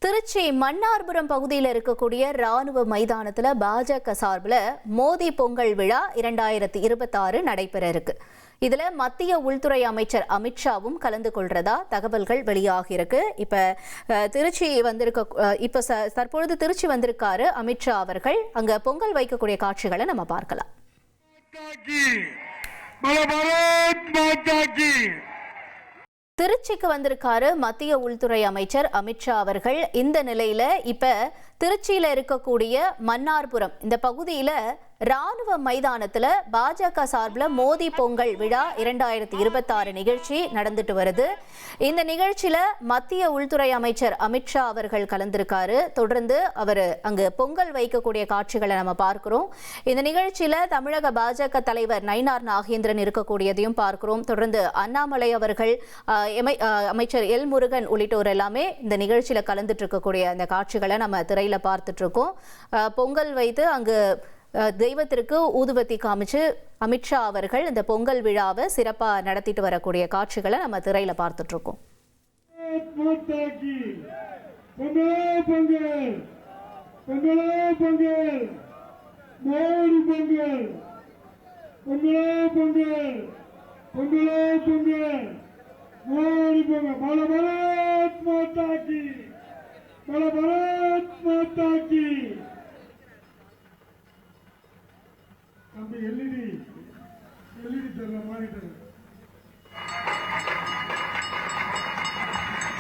திருச்சி மன்னார்புரம் பகுதியில் இருக்கக்கூடிய ராணுவ மைதானத்தில் பாஜக சார்பில் மோடி பொங்கல் விழா 2026 நடைபெற இருக்கு. இதுல மத்திய உள்துறை அமைச்சர் அமித்ஷாவும் கலந்து கொள்றதா தகவல்கள் வெளியாகி இருக்கு. தற்பொழுது திருச்சி வந்திருக்காரு அமித்ஷா அவர்கள். அங்க பொங்கல் வைக்கக்கூடிய காட்சிகளை நம்ம பார்க்கலாம். திருச்சிக்கு வந்திருக்காரு மத்திய உள்துறை அமைச்சர் அமித்ஷா அவர்கள். இந்த நிலையில இப்ப திருச்சியில இருக்கக்கூடிய மன்னார்புரம் இந்த பகுதியில ராணுவ மைதானத்துல பாஜக சார்பில் மோடி பொங்கல் விழா 2026 நிகழ்ச்சி நடந்துட்டு வருது. இந்த நிகழ்ச்சியில மத்திய உள்துறை அமைச்சர் அமித்ஷா அவர்கள் கலந்திருக்காரு. தொடர்ந்து அவர் அங்கு பொங்கல் வைக்கக்கூடிய காட்சிகளை நம்ம பார்க்கிறோம். இந்த நிகழ்ச்சியில தமிழக பாஜக தலைவர் நயினார் நாகேந்திரன் இருக்கக்கூடியதையும் பார்க்கிறோம். தொடர்ந்து அண்ணாமலை அவர்கள், அமைச்சர் எல் முருகன் உள்ளிட்டோர் எல்லாமே இந்த நிகழ்ச்சியில கலந்துட்டு இருக்கக்கூடிய அந்த காட்சிகளை நம்ம திரையில பார்த்துட்டு இருக்கோம். பொங்கல் வைத்து அங்கு தெய்வத்திற்கு ஊதுபத்தி காமிச்சு அமித்ஷா அவர்கள் இந்த பொங்கல் விழாவை சிறப்பா நடத்திட்டு வரக்கூடிய காட்சிகளை நம்ம திரையில பார்த்துட்டு இருக்கோம்.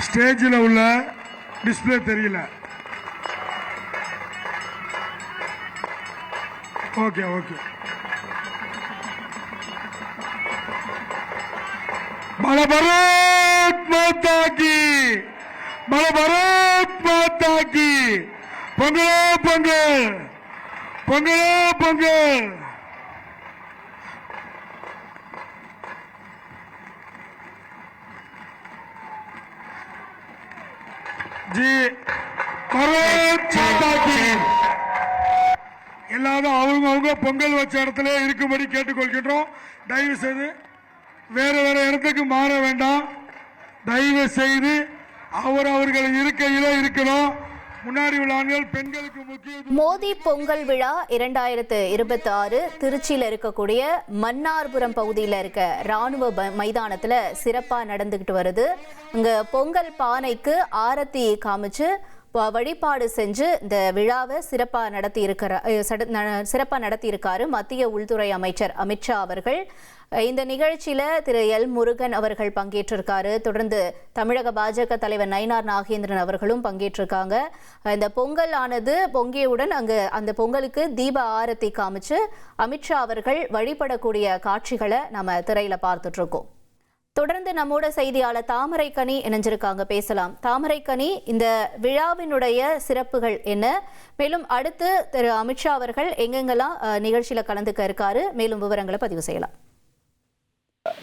ஸ்டேஜில் உள்ள டிஸ்பிளே தெரியல. Okay okay. பாரத் மாதா கி, பாரத் மாதா கி. பொங்கல் பொங்கல் பொங்கல் பொங்கல். எல்லாரும் அவங்க பொங்கல் வச்ச இடத்துல இருக்கும்படி கேட்டுக்கொள்கின்றோம். தயவு செய்து வேற இடத்துக்கு மாற வேண்டாம். தயவு செய்து அவர்கள் இருக்கையில இருக்கணும். முன்னாடி உள்ள ஆண்கள் பெண்களுக்கு முக்கியம். மோடி பொங்கல் விழா 2026 திருச்சியில இருக்கக்கூடிய மன்னார்புரம் பகுதியில் இருக்க ராணுவ மைதானத்துல சிறப்பா நடந்துகிட்டு வருது. அங்க பொங்கல் பானைக்கு ஆரத்தி காமிச்சு வழிபாடு செஞ்சு இந்த விழாவை சிறப்பா நடத்தி இருக்காரு மத்திய உள்துறை அமைச்சர் அமித்ஷா அவர்கள். இந்த நிகழ்ச்சியில திரு எல் முருகன் அவர்கள் பங்கேற்றிருக்காரு. தொடர்ந்து தமிழக பாஜக தலைவர் நயினார் நாகேந்திரன் அவர்களும் பங்கேற்றிருக்காங்க. இந்த பொங்கல் ஆனது பொங்கியவுடன் அங்கு அந்த பொங்கலுக்கு தீப ஆரத்தி காமிச்சு அமித்ஷா அவர்கள் வழிபடக்கூடிய காட்சிகளை நம்ம திரையில பார்த்துட்டு இருக்கோம். தொடர்ந்து நம்மோட செய்தியாளர் தாமரைக்கனி இணைஞ்சிருக்காங்க, பேசலாம். தாமரைக்கனி, இந்த விழாவினுடைய சிறப்புகள் என்ன? மேலும் அடுத்து திரு அமித்ஷா அவர்கள் எங்கெங்கெல்லாம் நிகழ்ச்சியில கலந்துக்க இருக்காரு? மேலும் விவரங்களை பதிவு செய்யலாம்.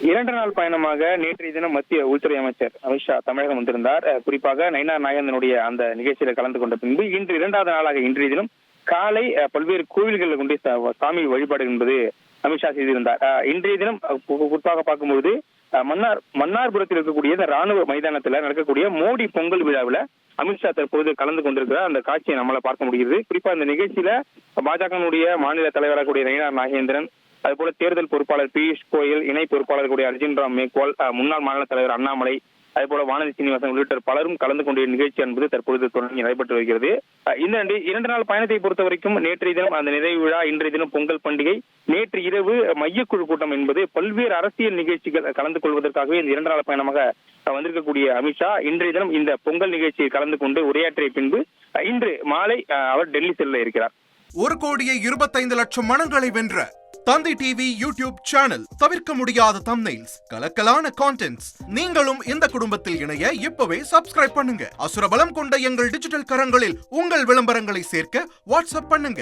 2 நாள் பயணமாக நேற்றைய தினம் மத்திய உள்துறை அமைச்சர் அமித்ஷா தமிழகம் வந்திருந்தார். குறிப்பாக நயினார் நாகேந்திரனுடைய அந்த நிகழ்ச்சியில கலந்து கொண்ட பின்பு இன்று 2வது நாளாக இன்றைய தினம் காலை பல்வேறு கோவில்களில் கொண்டு சாமி வழிபாடு என்பது அமித்ஷா செய்திருந்தார். இன்றைய தினம் குறிப்பாக பார்க்கும்போது மன்னார்புரத்தில் இருக்கக்கூடிய இந்த ராணுவ மைதானத்துல நடக்கக்கூடிய மோடி பொங்கல் விழாவில் அமித்ஷா தற்போது கலந்து கொண்டிருக்கிறார். அந்த காட்சியை நம்மளால பார்க்க முடிகிறது. குறிப்பா இந்த நிகழ்ச்சியில பாஜகனுடைய மாநில தலைவராக கூடிய நயினார் நாகேந்திரன், அதுபோல தேர்தல் பொறுப்பாளர் பியூஷ் கோயல், இணை பொறுப்பாளர் கூடிய அர்ஜுன் ராம் மேக்வால், முன்னாள் மாநில தலைவர் அண்ணாமலை, அதேபோல வானதி சீனிவாசன் உள்ளிட்ட பலரும் கலந்து கொண்ட நிகழ்ச்சி என்பது தற்பொழுது தொடங்கி நடைபெற்று வருகிறது. இந்த 2 நாள் பயணத்தை பொறுத்த வரைக்கும் நேற்றைய தினம் அந்த நிறைவு விழா, இன்றைய தினம் பொங்கல் பண்டிகை, நேற்று இரவு மையக்குழு கூட்டம் என்பது பல்வேறு அரசியல் நிகழ்ச்சிகள் கலந்து கொள்வதற்காகவே இந்த 2 நாள் பயணமாக வந்திருக்கக்கூடிய அமித்ஷா இன்றைய தினம் இந்த பொங்கல் நிகழ்ச்சியில் கலந்து கொண்டு உரையாற்றிய பின்பு இன்று மாலை அவர் டெல்லி செல்ல இருக்கிறார். 1,25,00,000 மனங்களை வென்ற தந்தி டிவி யூடியூப் சேனல். தவிர்க்க முடியாத தம்ப்நெயில்ஸ், கலக்கலான கான்டென்ட்ஸ். நீங்களும் இந்த குடும்பத்தில் இணைய இப்பவே சப்ஸ்கிரைப் பண்ணுங்க. அசுரபலம் கொண்ட எங்கள் டிஜிட்டல் கரங்களில் உங்கள் விளம்பரங்களை சேர்க்க வாட்ஸ்அப் பண்ணுங்க.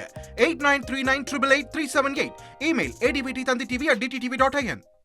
8939888378. Email advttanditv@dttv.in.